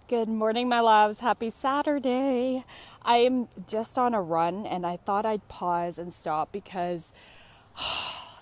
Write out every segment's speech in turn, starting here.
Good morning, my loves. Happy Saturday. I am just on a run and I thought I'd pause and stop because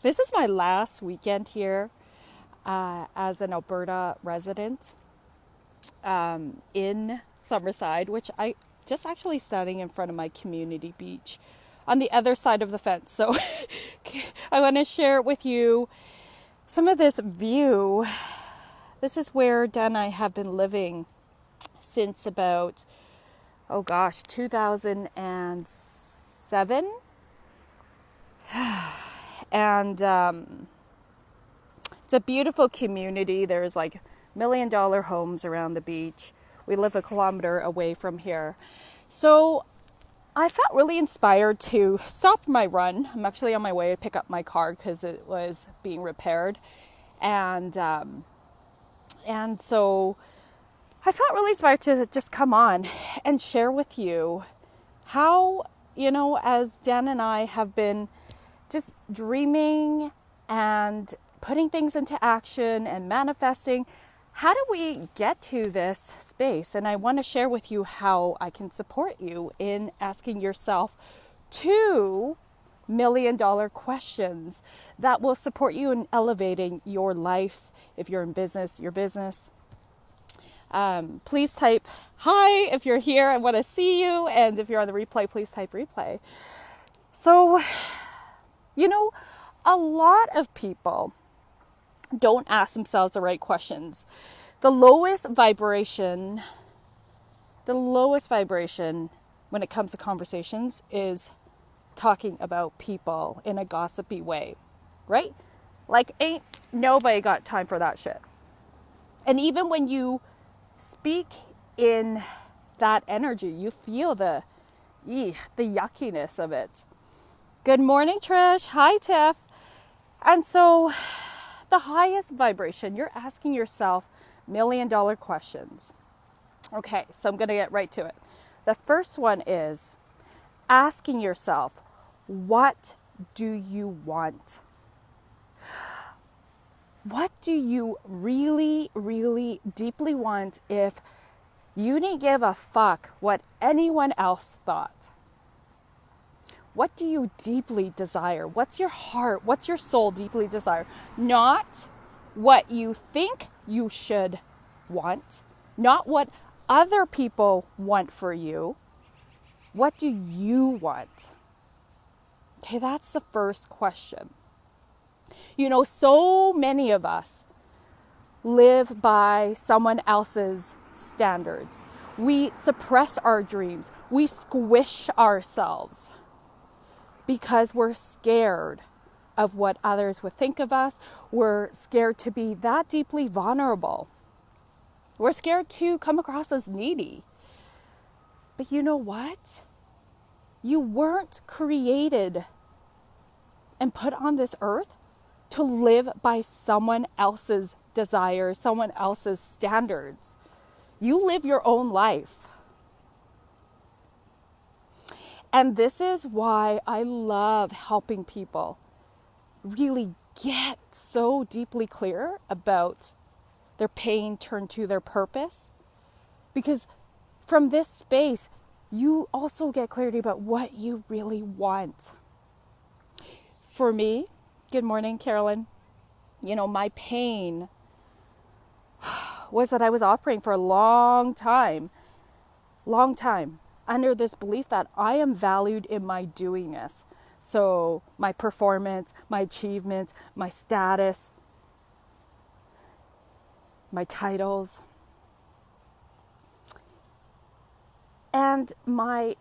this is my last weekend here as an Alberta resident in Summerside, which I just actually standing in front of my community beach on the other side of the fence. So I want to share with you some of this view. This is where Dan and I have been living since about, 2007. And it's a beautiful community. There's like $1 million homes around the beach. We live a kilometer away from here. So I felt really inspired to stop my run. I'm actually on my way to pick up my car because it was being repaired. And so I felt really inspired to just come on and share with you how, as Dan and I have been just dreaming and putting things into action and manifesting, how do we get to this space? And I want to share with you how I can support you in asking yourself $2 million questions that will support you in elevating your life. If you're in business, your business. Please type hi if you're here. I want to see you. And if you're on the replay, please type replay. So, a lot of people don't ask themselves the right questions. The lowest vibration when it comes to conversations is talking about people in a gossipy way, right? Like, ain't nobody got time for that shit. And even when you speak in that energy, you feel the yuckiness of it. Good morning, Trish. Hi, Tiff. And so the highest vibration, you're asking yourself $1 million questions. Okay, so I'm going to get right to it. The first one is asking yourself, what do you want? What do you really, really deeply want if you didn't give a fuck what anyone else thought? What do you deeply desire? What's your heart? What's your soul deeply desire? Not what you think you should want, not what other people want for you. What do you want? Okay, that's the first question. So many of us live by someone else's standards. We suppress our dreams. We squish ourselves because we're scared of what others would think of us. We're scared to be that deeply vulnerable. We're scared to come across as needy. But you know what? You weren't created and put on this earth to live by someone else's desires, someone else's standards. You live your own life. And this is why I love helping people really get so deeply clear about their pain turned to their purpose. Because from this space, you also get clarity about what you really want. For me, good morning, Carolyn. My pain was that I was operating for a long time, under this belief that I am valued in my doingness. So my performance, my achievements, my status, my titles, and my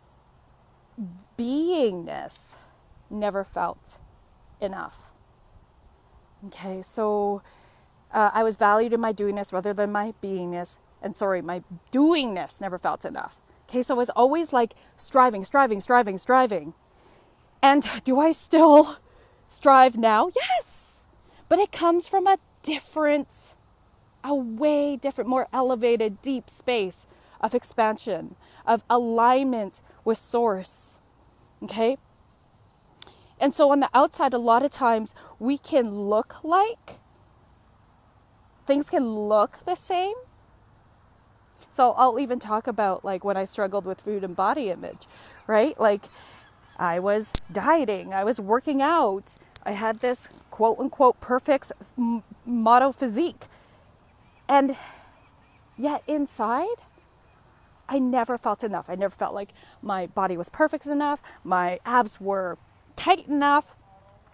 beingness never felt enough. Okay, so I was valued in my doingness rather than my beingness. And my doingness never felt enough. Okay, so I was always like striving. And do I still strive now? Yes. But it comes from a way different, more elevated, deep space of expansion, of alignment with source. Okay? And so on the outside, a lot of times we can look like things can look the same, So I'll even talk about like when I struggled with food and body image, right? Like I was dieting, I was working out, I had this quote unquote perfect model physique. And yet inside, I never felt enough. I never felt like my body was perfect enough, my abs were tight enough,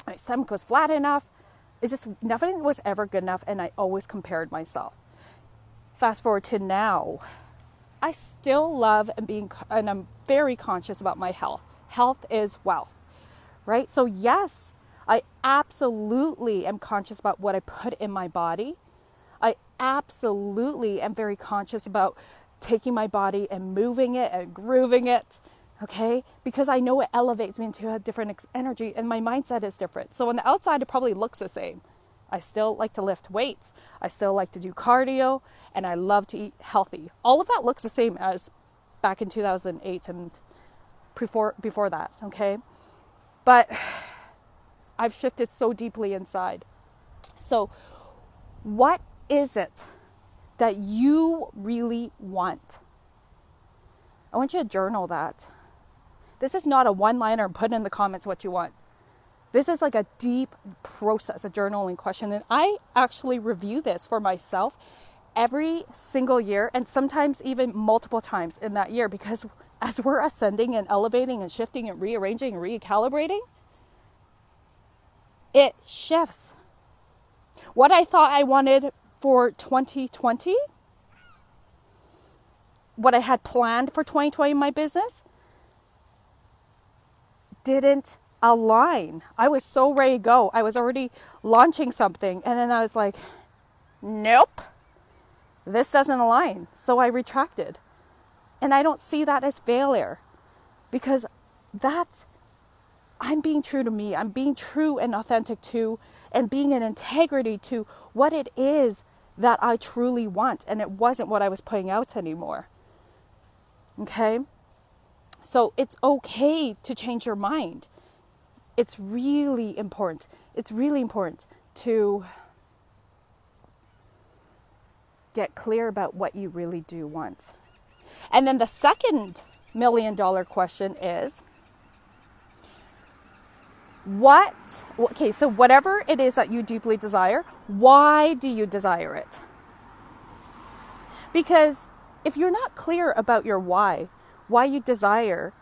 my stomach was flat enough. It's just nothing was ever good enough, and I always compared myself. Fast forward to now, I still love and I'm very conscious about my health. Health is wealth, right? So yes, I absolutely am conscious about what I put in my body. I absolutely am very conscious about taking my body and moving it and grooving it, okay? Because I know it elevates me into a different energy, and my mindset is different. So on the outside, it probably looks the same. I still like to lift weights. I still like to do cardio, and I love to eat healthy. All of that looks the same as back in 2008 and before that, okay? But I've shifted so deeply inside. So what is it that you really want? I want you to journal that. This is not a one-liner and put in the comments what you want. This is like a deep process, a journaling question. And I actually review this for myself every single year, and sometimes even multiple times in that year, because as we're ascending and elevating and shifting and rearranging and recalibrating, it shifts. What I thought I wanted for 2020, what I had planned for 2020 in my business, didn't align. I was so ready to go. I was already launching something, and then I was like, nope, this doesn't align. So I retracted. And I don't see that as failure, because I'm being true to me. I'm being true and authentic to, and being in integrity to what it is that I truly want. And it wasn't what I was putting out anymore. Okay? So it's okay to change your mind. It's really important. It's really important to get clear about what you really do want. And then the second $1 million question is, so whatever it is that you deeply desire, why do you desire it? Because if you're not clear about your why you desire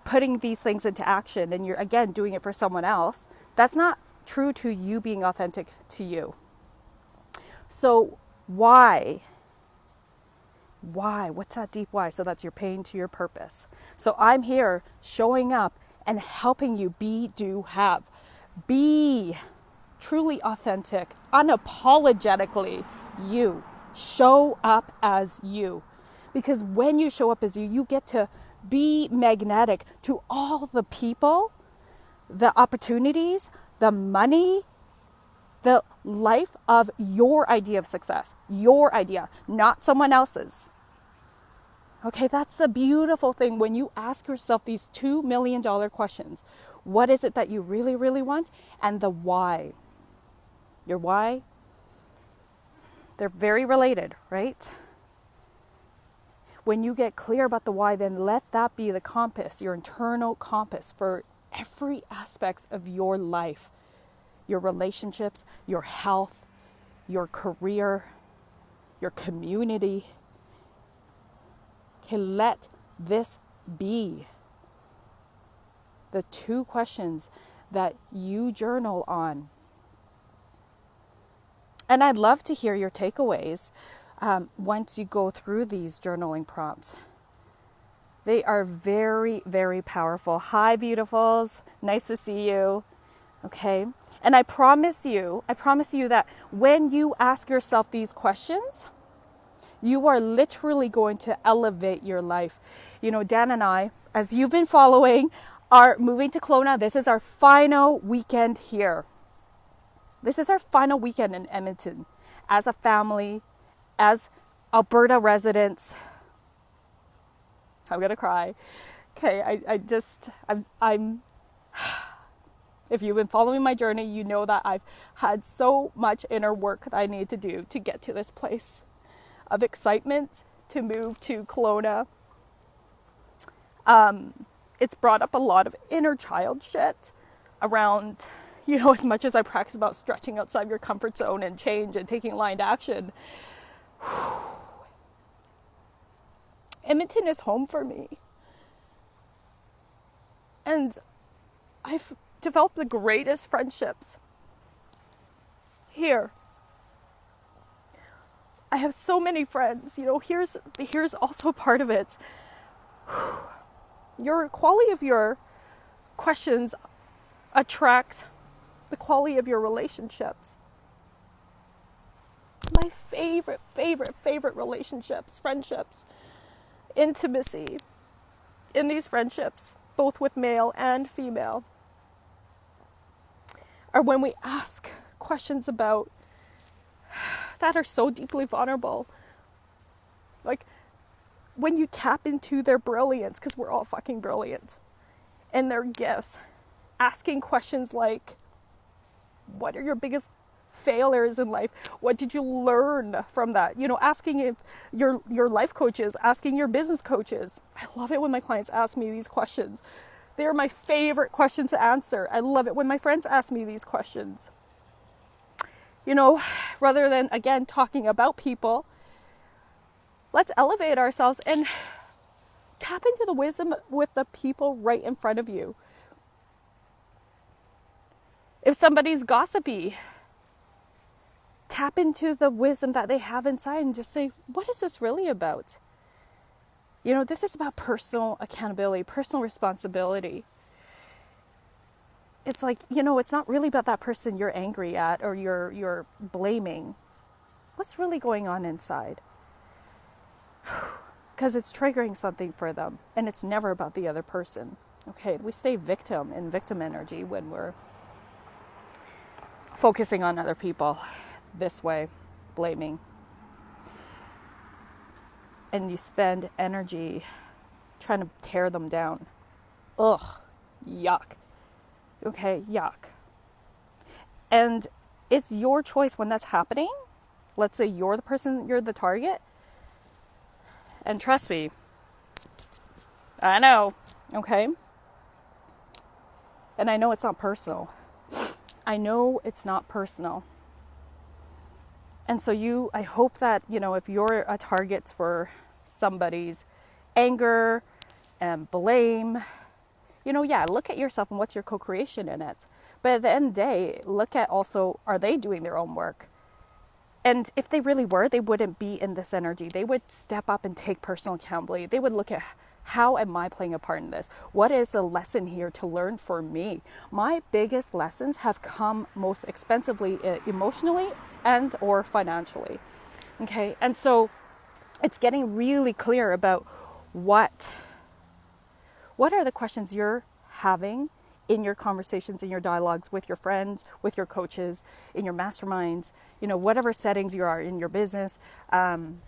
putting these things into action, and you're again doing it for someone else, that's not true to you being authentic to you. So why? What's that deep why? So that's your pain to your purpose. So I'm here showing up and helping you be, do, have. Be truly authentic, unapologetically you. Show up as you. Because when you show up as you, you get to be magnetic to all the people, the opportunities, the money, the life of your idea of success. Your idea, not someone else's. Okay, that's the beautiful thing when you ask yourself these $2 million questions. What is it that you really, really want? And the why. Your why, they're very related, right? When you get clear about the why, then let that be the compass, your internal compass for every aspect of your life. Your relationships, your health, your career, your community. Okay, let this be the 2 questions that you journal on. And I'd love to hear your takeaways once you go through these journaling prompts. They are very, very powerful. Hi, beautifuls. Nice to see you. Okay. And I promise you that when you ask yourself these questions, you are literally going to elevate your life. You know, Dan and I, as you've been following, are moving to Kelowna. This is our final weekend here. This is our final weekend in Edmonton as a family, as Alberta residents. I'm going to cry. Okay, I'm if you've been following my journey, you know that I've had so much inner work that I need to do to get to this place of excitement, to move to Kelowna. It's brought up a lot of inner child shit around, as much as I practice about stretching outside your comfort zone and change and taking aligned action. Edmonton is home for me. And I've developed the greatest friendships here. I have so many friends. Here's also part of it. Your quality of your questions attracts the quality of your relationships. My favorite relationships, friendships, intimacy in these friendships, both with male and female, are when we ask questions about that are so deeply vulnerable. Like when you tap into their brilliance, because we're all fucking brilliant, and their gifts, asking questions like, what are your biggest failures in life? What did you learn from that? Asking if your life coaches, asking your business coaches. I love it when my clients ask me these questions. They're my favorite questions to answer. I love it when my friends ask me these questions. Rather than, again, talking about people, let's elevate ourselves and tap into the wisdom with the people right in front of you. If somebody's gossipy, tap into the wisdom that they have inside and just say, what is this really about? This is about personal accountability, personal responsibility. It's like, it's not really about that person you're angry at or you're blaming. What's really going on inside? Because it's triggering something for them, and it's never about the other person. Okay, we stay victim energy when we're focusing on other people this way, blaming. And you spend energy trying to tear them down. Ugh, yuck. Okay, yuck. And it's your choice when that's happening. Let's say you're the person, you're the target. And trust me, I know, okay? And I know it's not personal. I know it's not personal. And so I hope that, if you're a target for somebody's anger and blame, look at yourself and what's your co-creation in it. But at the end of the day, look at also, are they doing their own work? And if they really were, they wouldn't be in this energy. They would step up and take personal accountability. They would look at, how am I playing a part in this? What is the lesson here to learn for me? My biggest lessons have come most expensively emotionally and or financially. Okay, and so it's getting really clear about what are the questions you're having in your conversations, in your dialogues with your friends, with your coaches, in your masterminds, whatever settings you are in your business, in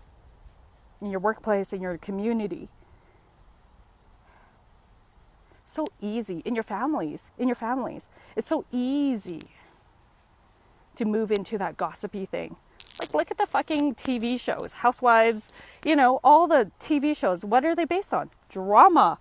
your workplace, in your community. So easy in your families. It's so easy to move into that gossipy thing. Like, look at the fucking TV shows, Housewives, all the TV shows. What are they based on? Drama.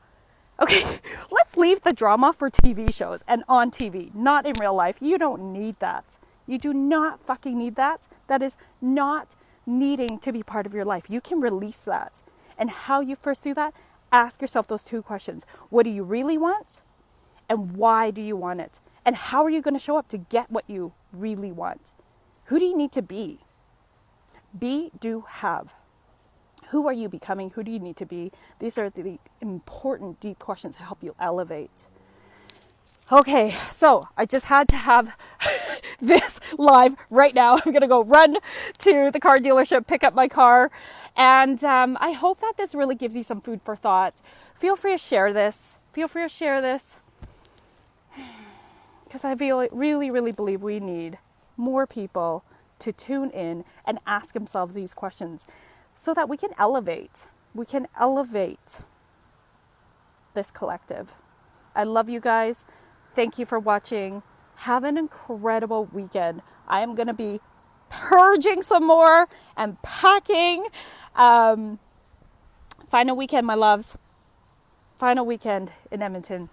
Okay, let's leave the drama for TV shows and on TV, not in real life. You don't need that. You do not fucking need that. That is not needing to be part of your life. You can release that. And how you pursue that, ask yourself those two questions. What do you really want? And why do you want it? And how are you going to show up to get what you really want? Who do you need to be? Be, do, have. Who are you becoming? Who do you need to be? These are the important, deep questions to help you elevate. Okay, so I just had to have this live right now. I'm going to go run to the car dealership, pick up my car. And I hope that this really gives you some food for thought. Feel free to share this. Because I really, really believe we need more people to tune in and ask themselves these questions so that we can elevate. We can elevate this collective. I love you guys. Thank you for watching. Have an incredible weekend. I am going to be purging some more and packing. Final weekend, my loves. Final weekend in Edmonton.